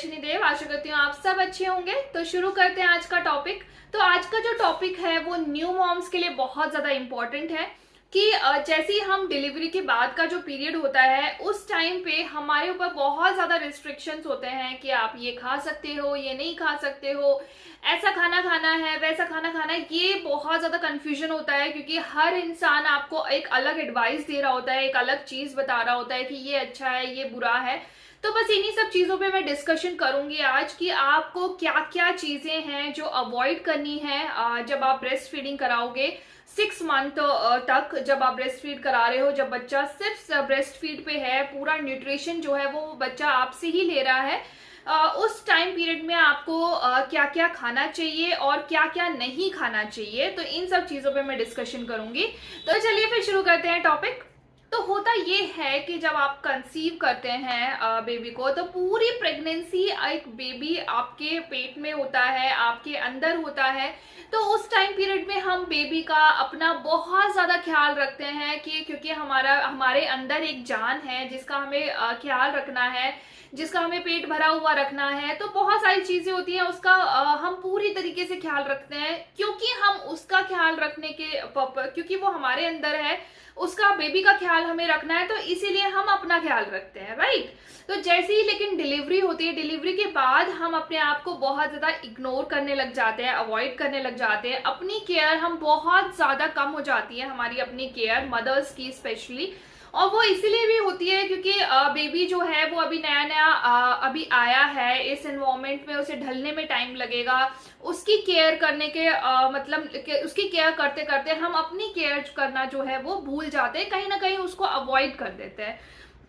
वैष्णवी देव। आशा करती हूँ आप सब अच्छे होंगे। तो शुरू करते हैं आज का टॉपिक। तो आज का जो टॉपिक है वो न्यू मॉम्स के लिए बहुत ज़्यादा इम्पोर्टेंट है कि जैसे ही हम डिलीवरी के बाद का जो पीरियड होता है उस टाइम पे हमारे ऊपर बहुत ज़्यादा रिस्ट्रिक्शंस होते हैं कि आप ये खा सकते हो, ये नहीं खा सकते हो, ऐसा खाना खाना है, वैसा खाना खाना है। ये बहुत ज़्यादा कंफ्यूजन होता है क्योंकि हर इंसान आपको एक अलग एडवाइस दे रहा होता है, एक अलग चीज़ बता रहा होता है कि ये अच्छा है, ये बुरा है। तो बस इन्हीं सब चीज़ों पे मैं डिस्कशन करूंगी आज कि आपको क्या क्या चीज़ें हैं जो अवॉइड करनी है जब आप ब्रेस्ट फीडिंग कराओगे 6 मंथ तक। जब आप ब्रेस्ट फीड करा रहे हो, जब बच्चा सिर्फ ब्रेस्ट फीड पे है, पूरा न्यूट्रिशन जो है वो बच्चा आपसे ही ले रहा है, उस टाइम पीरियड में आपको क्या क्या खाना चाहिए और क्या क्या नहीं खाना चाहिए। तो इन सब चीज़ों पे मैं डिस्कशन करूंगी। तो चलिए फिर शुरू करते हैं टॉपिक। तो होता ये है कि जब आप कंसीव करते हैं बेबी को, तो पूरी प्रेगनेंसी एक बेबी आपके पेट में होता है, आपके अंदर होता है। तो उस टाइम पीरियड में हम बेबी का अपना बहुत ज़्यादा ख्याल रखते हैं कि क्योंकि हमारे अंदर एक जान है जिसका हमें ख्याल रखना है, जिसका हमें पेट भरा हुआ रखना है। तो बहुत सारी चीज़ें होती हैं, उसका हम पूरी तरीके से ख्याल रखते हैं क्योंकि हम उसका ख्याल रखने के क्योंकि वो हमारे अंदर है, उसका बेबी का ख्याल हमें रखना है, तो इसीलिए हम अपना ख्याल रखते हैं, राइट। तो जैसे ही लेकिन डिलीवरी होती है, डिलीवरी के बाद हम अपने आप को बहुत ज़्यादा इग्नोर करने लग जाते हैं, अवॉइड करने लग जाते हैं। अपनी केयर हम बहुत ज़्यादा कम हो जाती है, हमारी अपनी केयर मदर्स की स्पेशली। और वो इसीलिए भी होती है क्योंकि बेबी जो है वो अभी नया नया अभी आया है इस एनवायरनमेंट में, उसे ढलने में टाइम लगेगा। उसकी केयर करने के मतलब उसकी केयर करते करते हम अपनी केयर करना जो है वो भूल जाते हैं, कहीं ना कहीं उसको अवॉइड कर देते हैं।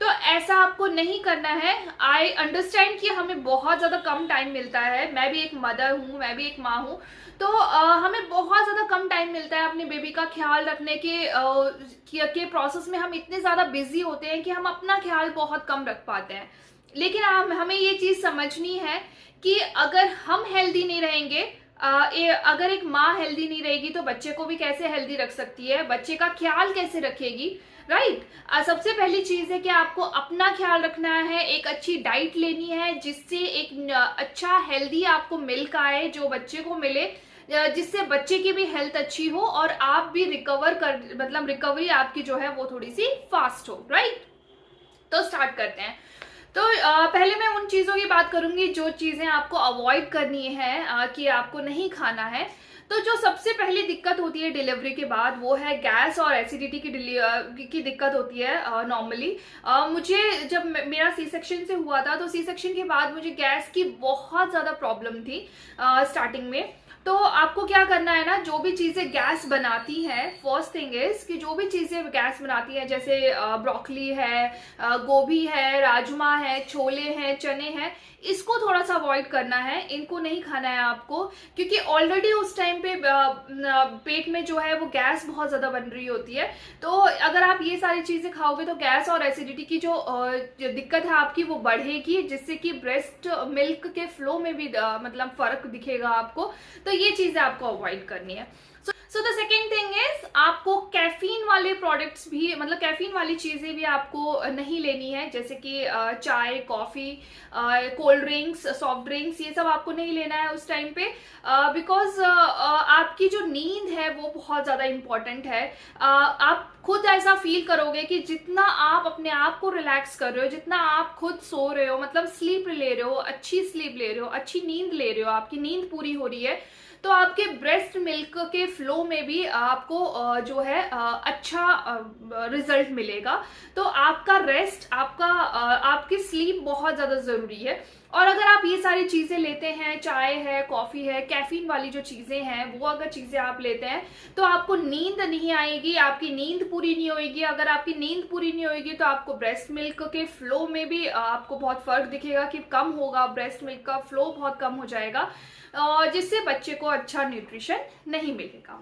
तो ऐसा आपको नहीं करना है। आई अंडरस्टैंड कि हमें बहुत ज़्यादा कम टाइम मिलता है। मैं भी एक मदर हूँ, मैं भी एक माँ हूँ। तो हमें बहुत ज़्यादा कम टाइम मिलता है अपने बेबी का ख्याल रखने के प्रोसेस में। हम इतने ज़्यादा बिजी होते हैं कि हम अपना ख्याल बहुत कम रख पाते हैं। लेकिन हमें ये चीज़ समझनी है कि अगर हम हेल्दी नहीं रहेंगे, अगर एक माँ हेल्दी नहीं रहेगी तो बच्चे को भी कैसे हेल्दी रख सकती है, बच्चे का ख्याल कैसे रखेगी, राइट। सबसे पहली चीज है कि आपको अपना ख्याल रखना है, एक अच्छी डाइट लेनी है जिससे एक अच्छा हेल्दी आपको मिल्क आए, जो बच्चे को मिले, जिससे बच्चे की भी हेल्थ अच्छी हो और आप भी रिकवरी आपकी जो है वो थोड़ी सी फास्ट हो, राइट। तो स्टार्ट करते हैं। तो पहले मैं उन चीज़ों की बात करूंगी जो चीज़ें आपको अवॉइड करनी है कि आपको नहीं खाना है। तो जो सबसे पहली दिक्कत होती है डिलीवरी के बाद वो है गैस और एसिडिटी की दिक्कत होती है नॉर्मली। मुझे जब मेरा सी सेक्शन से हुआ था तो सी सेक्शन के बाद मुझे गैस की बहुत ज़्यादा प्रॉब्लम थी स्टार्टिंग में। तो आपको क्या करना है ना, जो भी चीज़ें गैस बनाती है, फर्स्ट थिंग इज कि जो भी चीज़ें गैस बनाती है जैसे ब्रोकली है, गोभी है, राजमा है, छोले हैं, चने हैं, इसको थोड़ा सा अवॉइड करना है, इनको नहीं खाना है आपको क्योंकि ऑलरेडी उस टाइम पे पेट में जो है वो गैस बहुत ज़्यादा बन रही होती है। तो अगर आप ये सारी चीज़ें खाओगे तो गैस और एसिडिटी की जो दिक्कत है आपकी वो बढ़ेगी, जिससे कि ब्रेस्ट मिल्क के फ्लो में भी मतलब फर्क दिखेगा आपको। तो ये चीज़ें आपको अवॉइड करनी है। So the second thing is आपको कैफीन वाले प्रोडक्ट्स भी, मतलब कैफीन वाली चीज़ें भी आपको नहीं लेनी है, जैसे कि चाय, coffee, cold drinks, soft drinks, ये सब आपको नहीं लेना है उस टाइम पे बिकॉज आपकी जो नींद है वो बहुत ज़्यादा इम्पॉर्टेंट है। आप खुद ऐसा फील करोगे कि जितना आप अपने आप को रिलैक्स कर रहे हो, जितना आप खुद सो रहे हो, मतलब स्लीप ले रहे हो, अच्छी स्लीप ले रहे हो, अच्छी नींद ले रहे हो, आपकी नींद पूरी हो रही है, तो आपके ब्रेस्ट मिल्क के फ्लो में भी आपको जो है अच्छा रिजल्ट मिलेगा। तो आपका रेस्ट, आपकी स्लीप बहुत ज़्यादा ज़रूरी है। और अगर आप ये सारी चीज़ें लेते हैं, चाय है, कॉफ़ी है, कैफीन वाली जो चीज़ें हैं, वो अगर चीज़ें आप लेते हैं तो आपको नींद नहीं आएगी, आपकी नींद पूरी नहीं होगी। अगर आपकी नींद पूरी नहीं होगी तो आपको ब्रेस्ट मिल्क के फ्लो में भी आपको बहुत फ़र्क दिखेगा कि कम होगा, ब्रेस्ट मिल्क का फ्लो बहुत कम हो जाएगा, जिससे बच्चे को अच्छा न्यूट्रिशन नहीं मिलेगा।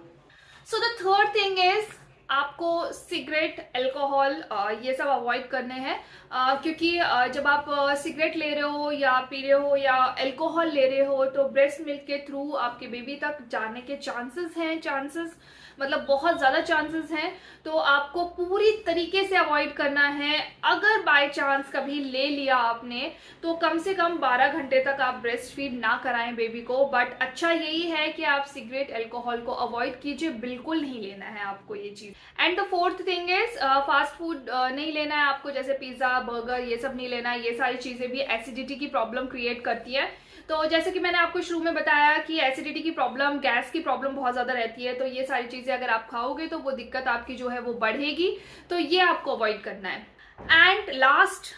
So the third thing is आपको सिगरेट, अल्कोहल ये सब अवॉइड करने हैं, क्योंकि जब आप सिगरेट ले रहे हो या पी रहे हो या अल्कोहल ले रहे हो तो ब्रेस्ट मिल्क के थ्रू आपके बेबी तक जाने के चांसेस मतलब बहुत ज़्यादा चांसेस हैं। तो आपको पूरी तरीके से अवॉइड करना है। अगर बाय चांस कभी ले लिया आपने तो कम से कम 12 घंटे तक आप ब्रेस्ट फीड ना कराएं बेबी को। बट अच्छा यही है कि आप सिगरेट, अल्कोहल को अवॉइड कीजिए, बिल्कुल नहीं लेना है आपको ये चीज़। And the fourth thing is fast food नहीं लेना है आपको, जैसे पिज्ज़ा, बर्गर ये सब नहीं लेना है। ये सारी चीज़ें भी एसिडिटी की प्रॉब्लम क्रिएट करती है। तो जैसे कि मैंने आपको शुरू में बताया कि एसिडिटी की प्रॉब्लम, गैस की प्रॉब्लम बहुत ज़्यादा रहती है। तो ये सारी चीज़ें अगर आप खाओगे तो वो दिक्कत आपकी जो है वो बढ़ेगी। तो ये आपको अवॉइड करना है। And last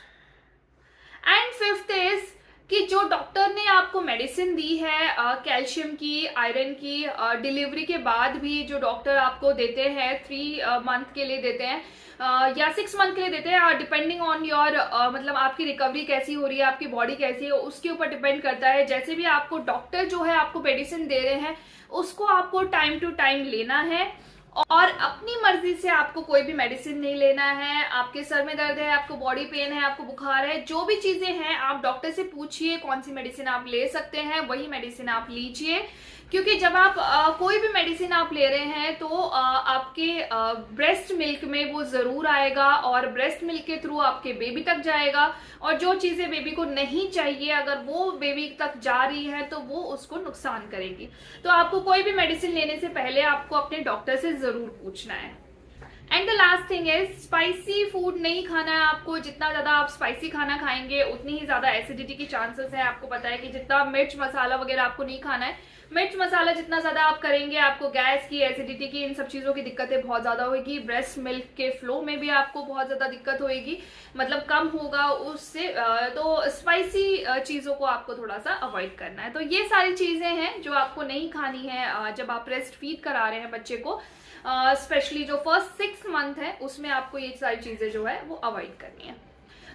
and fifth is कि जो डॉक्टर ने आपको मेडिसिन दी है कैल्शियम की, आयरन की, डिलीवरी के बाद भी जो डॉक्टर आपको देते हैं 3 मंथ के लिए देते हैं या 6 मंथ के लिए देते हैं, डिपेंडिंग ऑन योर मतलब आपकी रिकवरी कैसी हो रही है, आपकी बॉडी कैसी है, उसके ऊपर डिपेंड करता है। जैसे भी आपको डॉक्टर जो है आपको मेडिसिन दे रहे हैं उसको आपको टाइम टू टाइम लेना है और अपनी मर्जी से आपको कोई भी मेडिसिन नहीं लेना है। आपके सर में दर्द है, आपको बॉडी पेन है, आपको बुखार है, जो भी चीजें हैं आप डॉक्टर से पूछिए कौन सी मेडिसिन आप ले सकते हैं, वही मेडिसिन आप लीजिए। क्योंकि जब आप कोई भी मेडिसिन आप ले रहे हैं तो आपके ब्रेस्ट मिल्क में वो जरूर आएगा और ब्रेस्ट मिल्क के थ्रू आपके बेबी तक जाएगा। और जो चीजें बेबी को नहीं चाहिए अगर वो बेबी तक जा रही है तो वो उसको नुकसान करेगी। तो आपको कोई भी मेडिसिन लेने से पहले आपको अपने डॉक्टर से जरूर पूछना है। And the last thing is spicy food नहीं खाना है आपको। जितना ज्यादा आप स्पाइसी खाना खाएंगे उतनी ही ज्यादा एसिडिटी की चांसेस है। आपको पता है कि जितना मिर्च मसाला वगैरह आपको नहीं खाना है। मिर्च मसाला जितना ज्यादा आप करेंगे आपको गैस की, एसिडिटी की, इन सब चीजों की दिक्कतें बहुत ज्यादा होगी। ब्रेस्ट मिल्क के फ्लो में भी आपको बहुत ज्यादा दिक्कत होगी, मतलब कम होगा उससे। तो स्पाइसी चीजों को आपको थोड़ा सा अवॉइड करना है। तो ये सारी चीजें हैं जो आपको नहीं खानी है जब आप ब्रेस्ट फीड करा रहे हैं बच्चे को। स्पेशली जो फर्स्ट 6 मंथ है उसमें आपको ये सारी चीजें जो है वो अवॉइड करनी है।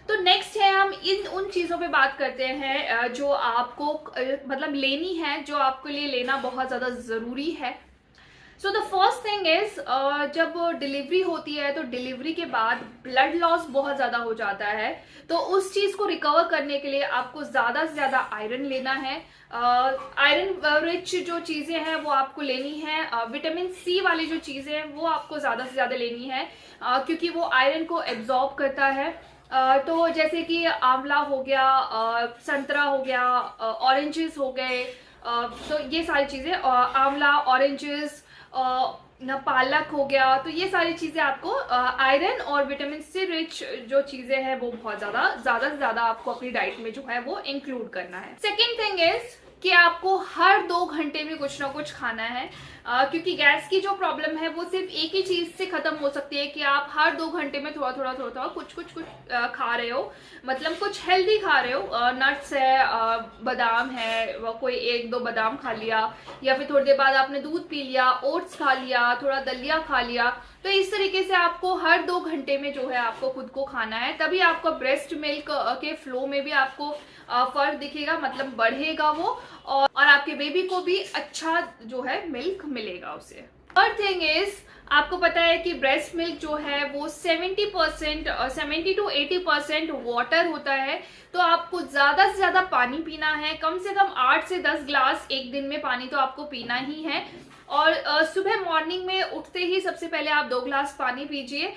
तो नेक्स्ट है हम उन चीज़ों पे बात करते हैं जो आपको मतलब लेनी है, जो आपके लिए लेना बहुत ज़्यादा ज़रूरी है। So the first thing is जब डिलीवरी होती है तो डिलीवरी के बाद ब्लड लॉस बहुत ज़्यादा हो जाता है। तो उस चीज़ को रिकवर करने के लिए आपको ज़्यादा से ज़्यादा आयरन लेना है। आयरन रिच जो चीज़ें हैं वो आपको लेनी है। विटामिन सी वाली जो चीज़ें हैं वो आपको ज़्यादा से ज़्यादा लेनी है क्योंकि वो आयरन को एब्जॉर्ब करता है। तो जैसे कि आंवला हो गया, संतरा हो गया, ऑरेंजेस हो गए, तो ये सारी चीज़ें, आंवला, ऑरेंजेस, पालक हो गया, तो ये सारी चीज़ें आपको आयरन और विटामिन सी रिच जो चीज़ें हैं वो बहुत ज़्यादा से ज़्यादा आपको अपनी डाइट में जो है वो इंक्लूड करना है। सेकेंड थिंग इज कि आपको हर 2 घंटे में कुछ ना कुछ खाना है क्योंकि गैस की जो प्रॉब्लम है वो सिर्फ एक ही चीज से खत्म हो सकती है कि आप हर 2 घंटे में थोड़ा थोड़ा कुछ खा रहे हो, मतलब कुछ हेल्दी खा रहे हो। नट्स है, बादाम है, कोई 1-2 बादाम खा लिया, या फिर थोड़ी देर बाद आपने दूध पी लिया, ओट्स खा लिया, थोड़ा दलिया खा लिया। तो इस तरीके से आपको हर 2 घंटे में जो है आपको खुद को खाना है, तभी आपका ब्रेस्ट मिल्क के फ्लो में भी आपको फर्क दिखेगा, मतलब बढ़ेगा वो, और आपके बेबी को भी अच्छा जो है मिल्क मिलेगा उसे। थर्ड थिंग इज आपको पता है कि ब्रेस्ट मिल्क जो है वो 70 to 80% वाटर होता है। तो आपको ज्यादा से ज्यादा पानी पीना है, कम से कम 8 से 10 ग्लास एक दिन में पानी तो आपको पीना ही है। और सुबह मॉर्निंग में उठते ही सबसे पहले आप 2 ग्लास पानी पीजिए।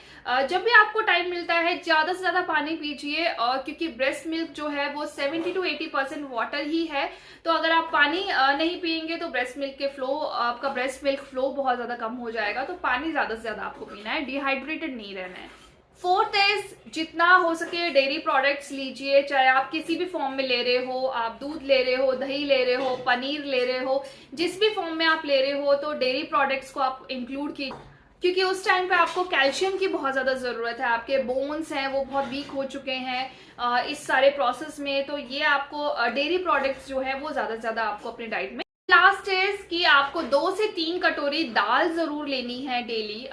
जब भी आपको टाइम मिलता है ज्यादा से ज्यादा पानी पीजिए क्योंकि ब्रेस्ट मिल्क जो है वो 70 to 80% वाटर ही है। तो अगर आप पानी नहीं पियेंगे तो आपका ब्रेस्ट मिल्क फ्लो बहुत ज्यादा कम हो जाएगा। तो पानी ज्यादा से ज्यादा आपको पीना है, डिहाइड्रेटेड नहीं रहना है। फोर्थ इज जितना हो सके डेयरी प्रोडक्ट्स लीजिए, चाहे आप किसी भी फॉर्म में ले रहे हो, आप दूध ले रहे हो, दही ले रहे हो, पनीर ले रहे हो, जिस भी फॉर्म में आप ले रहे हो तो डेयरी प्रोडक्ट्स को आप इंक्लूड कीजिए क्योंकि उस टाइम पे आपको कैल्शियम की बहुत ज्यादा जरूरत है। आपके बोन्स हैं वो बहुत वीक हो चुके हैं इस सारे प्रोसेस में। तो ये आपको डेयरी प्रोडक्ट्स जो है वो ज्यादा से ज्यादा आपको अपनी डाइट में लास्ट इज कि आपको 2 से 3 कटोरी दाल जरूर लेनी है डेली।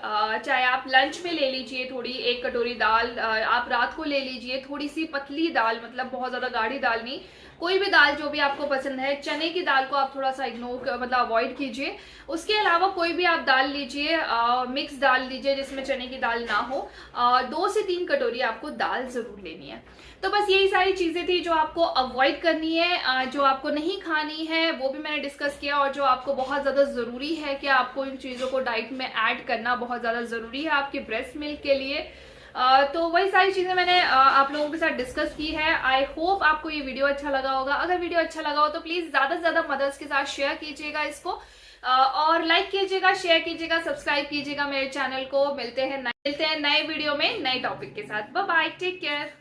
चाहे आप लंच में ले लीजिए थोड़ी 1 कटोरी दाल, आप रात को ले लीजिए थोड़ी सी पतली दाल, मतलब बहुत ज्यादा गाढ़ी दाल नहीं, कोई भी दाल जो भी आपको पसंद है। चने की दाल को आप थोड़ा सा इग्नोर मतलब अवॉइड कीजिए। उसके अलावा कोई भी आप दाल लीजिए, मिक्स दाल लीजिए जिसमें चने की दाल ना हो। 2 से 3 कटोरी आपको दाल जरूर लेनी है। तो बस यही सारी चीजें थी जो आपको अवॉइड करनी है, जो आपको नहीं खानी है वो भी मैंने डिस्कस किया, और जो आपको बहुत ज्यादा जरूरी है कि आपको इन चीजों को डाइट में ऐड करना बहुत ज्यादा जरूरी है आपके ब्रेस्ट मिल्क के लिए। तो वही सारी चीजें मैंने आप लोगों के साथ डिस्कस की है। आई होप आपको ये वीडियो अच्छा लगा होगा। अगर वीडियो अच्छा लगा हो तो प्लीज ज्यादा से ज्यादा मदर्स के साथ शेयर कीजिएगा इसको, और लाइक कीजिएगा, शेयर कीजिएगा, सब्सक्राइब कीजिएगा मेरे चैनल को। मिलते हैं नए वीडियो में नए टॉपिक के साथ। Bye bye, take care.